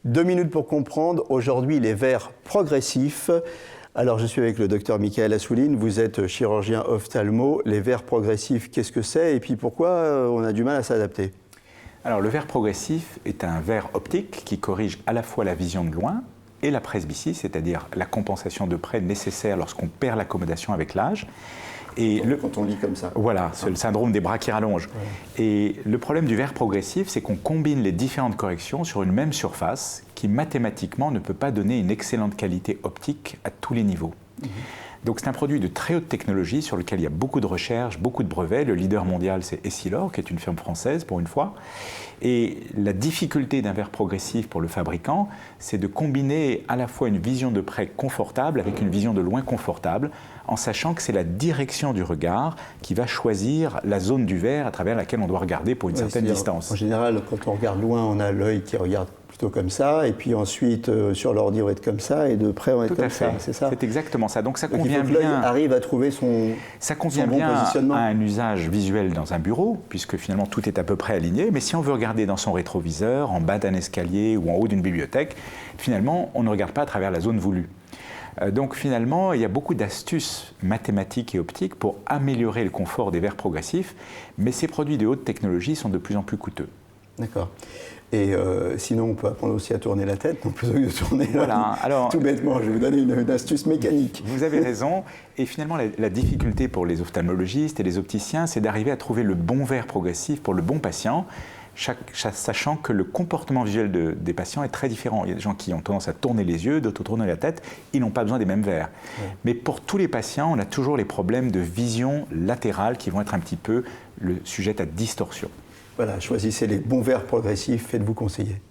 2 minutes pour comprendre, aujourd'hui les verres progressifs. Alors je suis avec le docteur Michael Assouline, vous êtes chirurgien ophtalmo. Les verres progressifs, qu'est-ce que c'est et puis pourquoi on a du mal à s'adapter? Alors le verre progressif est un verre optique qui corrige à la fois la vision de loin et la presbytie, c'est-à-dire la compensation de près nécessaire lorsqu'on perd l'accommodation avec l'âge. Et quand on lit comme ça. Voilà, c'est le syndrome des bras qui rallongent. Ouais. Et le problème du verre progressif, c'est qu'on combine les différentes corrections sur une même surface qui mathématiquement ne peut pas donner une excellente qualité optique à tous les niveaux. Donc c'est un produit de très haute technologie sur lequel il y a beaucoup de recherches, beaucoup de brevets. Le leader mondial, c'est Essilor, qui est une firme française pour une fois. Et la difficulté d'un verre progressif pour le fabricant, c'est de combiner à la fois une vision de près confortable avec une vision de loin confortable, en sachant que c'est la direction du regard qui va choisir la zone du verre à travers laquelle on doit regarder pour une certaine distance. En général, quand on regarde loin, on a l'œil qui regarde plutôt comme ça, et puis ensuite, sur l'ordi, on va être comme ça, et de près, on va être comme ça, c'est ça? C'est exactement ça. Donc ça convient bien. Il faut que l'œil arrive à trouver son bon positionnement. À un usage visuel dans un bureau, puisque finalement tout est à peu près aligné, mais si on veut regarder dans son rétroviseur, en bas d'un escalier ou en haut d'une bibliothèque, finalement, on ne regarde pas à travers la zone voulue. Donc finalement, il y a beaucoup d'astuces mathématiques et optiques pour améliorer le confort des verres progressifs, mais ces produits de haute technologie sont de plus en plus coûteux. D'accord. Et sinon, on peut apprendre aussi à tourner la tête, donc plutôt que de tourner Alors, tout bêtement. Je vais vous donner une astuce mécanique. Vous avez raison. Et finalement, la difficulté pour les ophtalmologistes et les opticiens, c'est d'arriver à trouver le bon verre progressif pour le bon patient, sachant que le comportement visuel des patients est très différent. Il y a des gens qui ont tendance à tourner les yeux, d'autres tourner la tête. Ils n'ont pas besoin des mêmes verres. Mais pour tous les patients, on a toujours les problèmes de vision latérale qui vont être un petit peu sujettes à distorsion. Voilà, choisissez les bons verres progressifs, faites-vous conseiller.